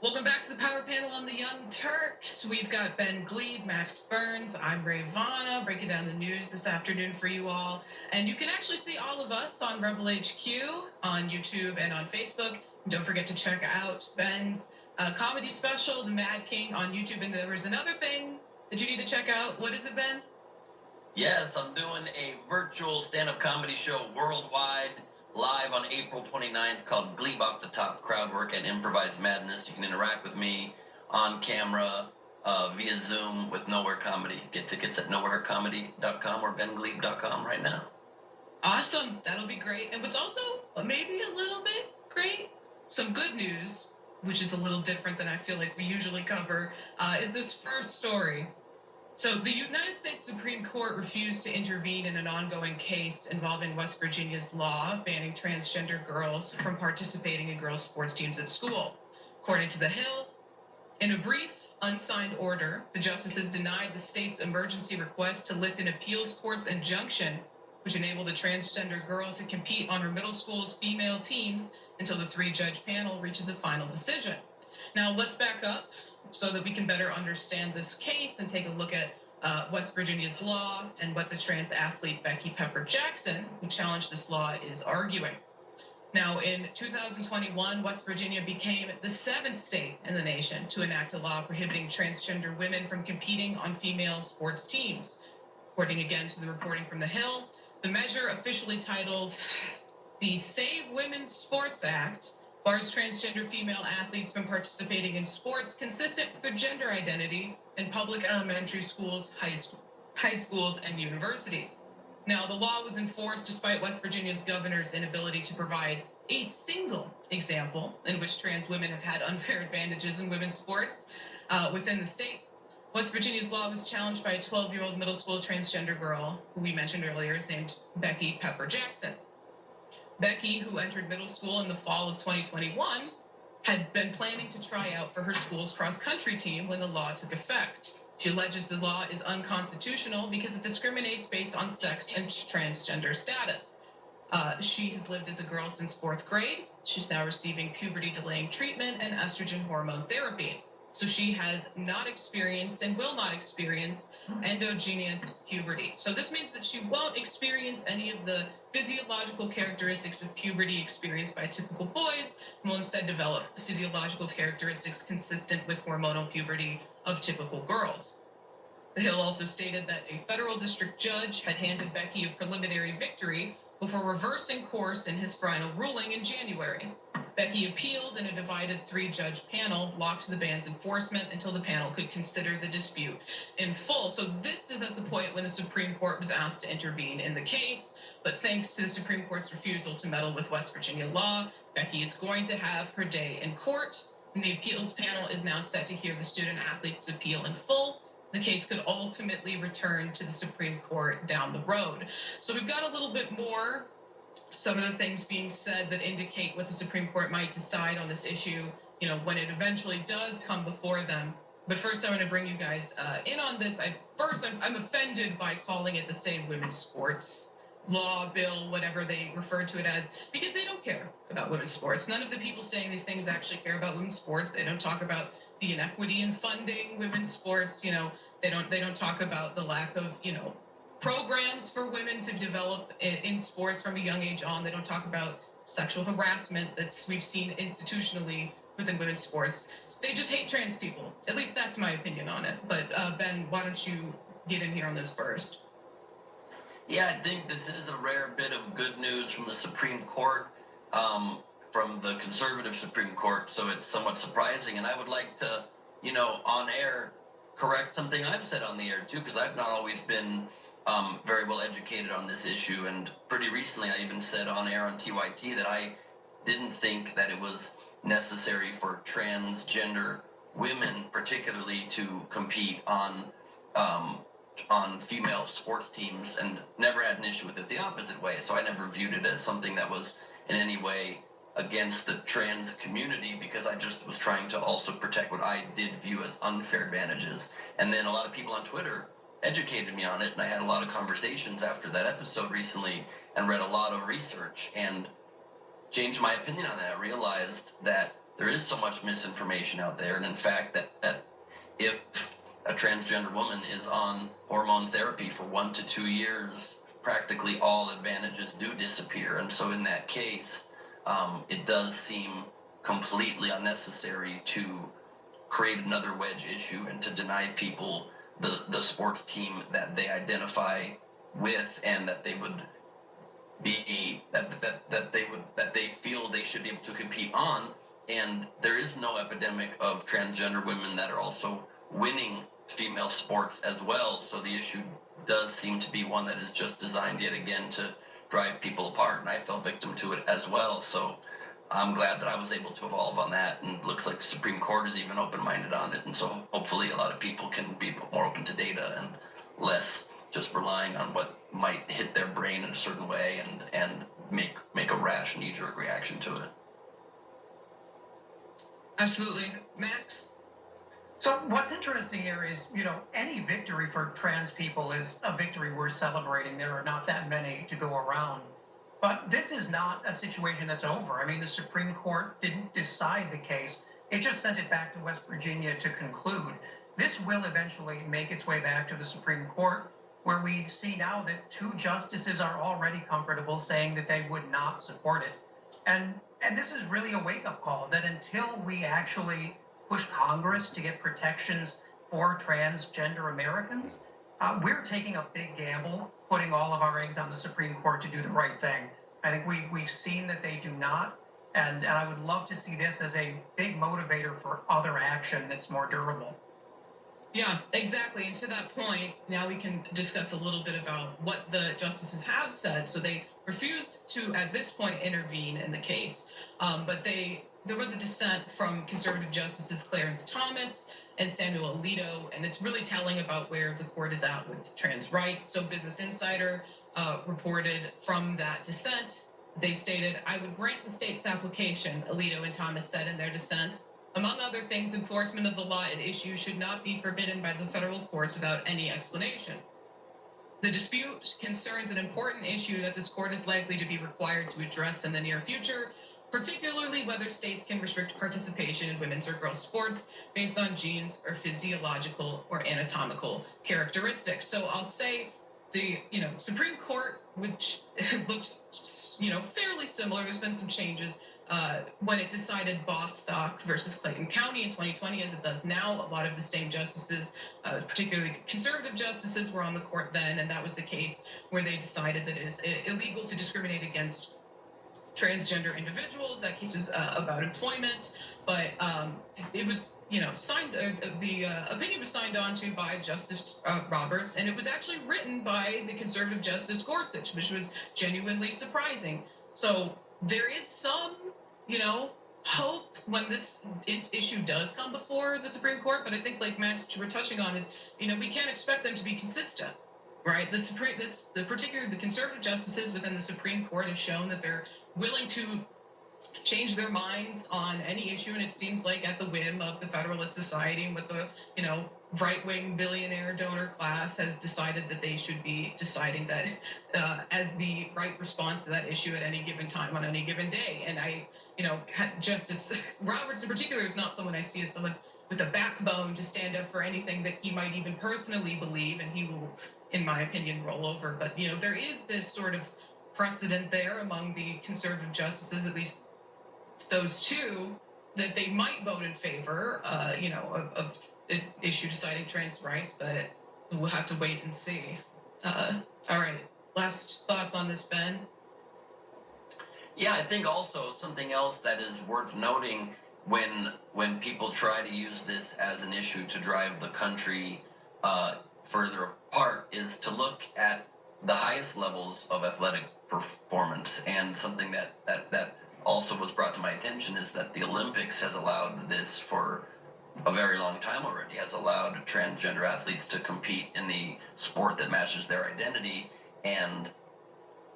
Welcome back to the Power Panel on the Young Turks. We've got Ben Gleib, Max Burns, I'm Rayyvana, breaking down the news this afternoon for you all. And you can actually see all of us on Rebel HQ on YouTube and on Facebook. And don't forget to check out Ben's comedy special, The Mad King, on YouTube. And there was another thing that you need to check out. What is it, Ben? Yes, I'm doing a virtual stand-up comedy show worldwide, live on April 29th, called Gleib Off the Top, Crowd Work and Improvised Madness. You can interact with me on camera via Zoom with Nowhere Comedy. Get tickets at nowherecomedy.com or bengleib.com right now. Awesome. That'll be great. And what's also maybe a little bit great, some good news, which is a little different than I feel like we usually cover, is this first story. So the United States Supreme Court refused to intervene in an ongoing case involving West Virginia's law banning transgender girls from participating in girls' sports teams at school. According to The Hill, in a brief, unsigned order, the justices denied the state's emergency request to lift an appeals court's injunction, which enabled a transgender girl to compete on her middle school's female teams until the three-judge panel reaches a final decision. Now, let's back up so that we can better understand this case and take a look at West Virginia's law and what the trans athlete Becky Pepper Jackson, who challenged this law, is arguing. Now, in 2021, West Virginia became the 7th state in the nation to enact a law prohibiting transgender women from competing on female sports teams. According again to the reporting from The Hill, the measure, officially titled the Save Women's Sports Act, bars transgender female athletes from participating in sports consistent with their gender identity in public elementary schools, high schools, and universities. Now, the law was enforced despite West Virginia's governor's inability to provide a single example in which trans women have had unfair advantages in women's sports within the state. West Virginia's law was challenged by a 12-year-old middle school transgender girl, who we mentioned earlier, is named Becky Pepper Jackson. Becky, who entered middle school in the fall of 2021, had been planning to try out for her school's cross-country team when the law took effect. She alleges the law is unconstitutional because it discriminates based on sex and transgender status. She has lived as a girl since 4th grade. She's now receiving puberty-delaying treatment and estrogen hormone therapy. So she has not experienced and will not experience endogenous puberty. So this means that she won't experience any of the physiological characteristics of puberty experienced by typical boys, and will instead develop physiological characteristics consistent with hormonal puberty of typical girls. The Hill also stated that a federal district judge had handed Becky a preliminary victory before reversing course in his final ruling in January. Becky appealed, and a divided 3-judge panel blocked the ban's enforcement until the panel could consider the dispute in full. So this is at the point when the Supreme Court was asked to intervene in the case. But thanks to the Supreme Court's refusal to meddle with West Virginia law, Becky is going to have her day in court. And the appeals panel is now set to hear the student athlete's appeal in full. The case could ultimately return to the Supreme Court down the road. So we've got a little bit more, some of the things being said that indicate what the Supreme Court might decide on this issue, when it eventually does come before them. But first, I want to bring you guys in on this. I'm offended by calling it the Save Women's Sports law, bill, whatever they refer to it as, because they don't care about women's sports. None of the people saying these things actually care about women's sports. They don't talk about the inequity in funding women's sports. They don't talk about the lack of, programs for women to develop in sports from a young age on. They don't talk about sexual harassment that we've seen institutionally within women's sports. They just hate trans people. At least that's my opinion on it. But Ben, why don't you get in here on this first? Yeah, I think this is a rare bit of good news from the Supreme Court, from the conservative Supreme Court, so it's somewhat surprising. And I would like to, on air, correct something I've said on the air too, because I've not always been very well educated on this issue. And pretty recently I even said on air on TYT that I didn't think that it was necessary for transgender women particularly to compete on female sports teams, and never had an issue with it the opposite way. So I never viewed it as something that was in any way against the trans community, because I just was trying to also protect what I did view as unfair advantages. And then a lot of people on Twitter educated me on it, and I had a lot of conversations after that episode recently and read a lot of research and changed my opinion on that. I realized that there is so much misinformation out there, and in fact that if a transgender woman is on hormone therapy for 1 to 2 years, practically all advantages do disappear. And so in that case, it does seem completely unnecessary to create another wedge issue and to deny people the sports team that they identify with and that they would be that they feel they should be able to compete on. And there is no epidemic of transgender women that are also winning female sports as well. So the issue does seem to be one that is just designed yet again to drive people apart, and I fell victim to it as well. So I'm glad that I was able to evolve on that, and it looks like the Supreme Court is even open-minded on it, and so hopefully a lot of people can be more open to data and less just relying on what might hit their brain in a certain way and make a rash knee-jerk reaction to it. Absolutely. Max? So what's interesting here is, any victory for trans people is a victory worth celebrating. There are not that many to go around. But this is not a situation that's over. I mean, the Supreme Court didn't decide the case. It just sent it back to West Virginia to conclude. This will eventually make its way back to the Supreme Court, where we see now that 2 justices are already comfortable saying that they would not support it. And this is really a wake-up call that until we actually push Congress to get protections for transgender Americans, we're taking a big gamble, putting all of our eggs on the Supreme Court to do the right thing. I think we've seen that they do not, and I would love to see this as a big motivator for other action that's more durable. Yeah, exactly. And to that point, now we can discuss a little bit about what the justices have said. So they refused to, at this point, intervene in the case. But there was a dissent from conservative justices Clarence Thomas and Samuel Alito, and it's really telling about where the court is at with trans rights. So Business Insider reported from that dissent. They stated, "I would grant the state's application," Alito and Thomas said in their dissent. "Among other things, enforcement of the law at issue should not be forbidden by the federal courts without any explanation. The dispute concerns an important issue that this court is likely to be required to address in the near future, particularly whether states can restrict participation in women's or girls' sports based on genes or physiological or anatomical characteristics." So I'll say the Supreme Court, which looks fairly similar, there's been some changes when it decided Bostock versus Clayton County in 2020 as it does now. A lot of the same justices, particularly conservative justices, were on the court then, and that was the case where they decided that it is illegal to discriminate against transgender individuals. That case was about employment, but it was signed. The opinion was signed on to by Justice Roberts, and it was actually written by the conservative Justice Gorsuch, which was genuinely surprising. So there is some hope when this issue does come before the Supreme Court. But I think, like Max, what you were touching on is, we can't expect them to be consistent, right? Particularly the conservative justices within the Supreme Court have shown that they're willing to change their minds on any issue, and it seems like at the whim of the Federalist Society and what the right-wing billionaire donor class has decided that they should be deciding that as the right response to that issue at any given time on any given day. And Justice Roberts in particular is not someone I see as someone with a backbone to stand up for anything that he might even personally believe, and he will, in my opinion, roll over. But there is this sort of precedent there among the conservative justices, at least those 2, that they might vote in favor, of an issue deciding trans rights, but we'll have to wait and see. All right, last thoughts on this, Ben? Yeah, I think also something else that is worth noting when people try to use this as an issue to drive the country further apart is to look at the highest levels of athletic performance. And something that also was brought to my attention is that the Olympics has allowed this for a very long time already, has allowed transgender athletes to compete in the sport that matches their identity. And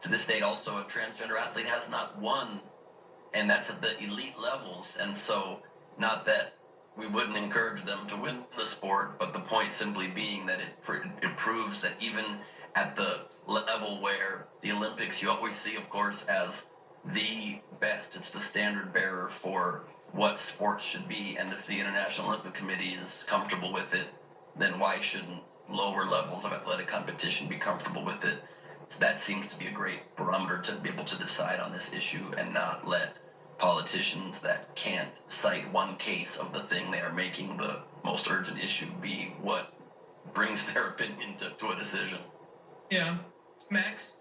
to this date also, a transgender athlete has not won, and that's at the elite levels. And so, not that we wouldn't encourage them to win the sport, but the point simply being that it proves that even at the level where the Olympics you always see, of course, as the best, it's the standard bearer for what sports should be. And if the International Olympic Committee is comfortable with it, then why shouldn't lower levels of athletic competition be comfortable with it? So that seems to be a great barometer to be able to decide on this issue and not let politicians that can't cite one case of the thing they are making the most urgent issue be what brings their opinion to a decision. Yeah. Max?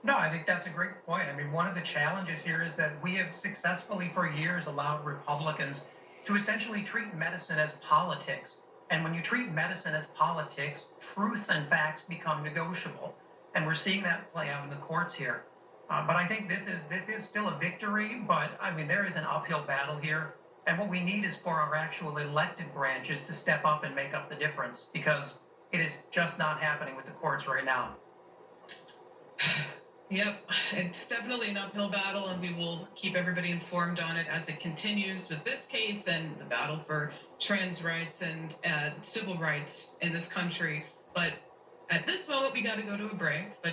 No, I think that's a great point. I mean, one of the challenges here is that we have successfully for years allowed Republicans to essentially treat medicine as politics. And when you treat medicine as politics, truths and facts become negotiable. And we're seeing that play out in the courts here. But I think this is still a victory, but I mean, there is an uphill battle here. And what we need is for our actual elected branches to step up and make up the difference, because it is just not happening with the courts right now. Yep, it's definitely an uphill battle, and we will keep everybody informed on it as it continues with this case and the battle for trans rights and civil rights in this country. But at this moment, we got to go to a break. But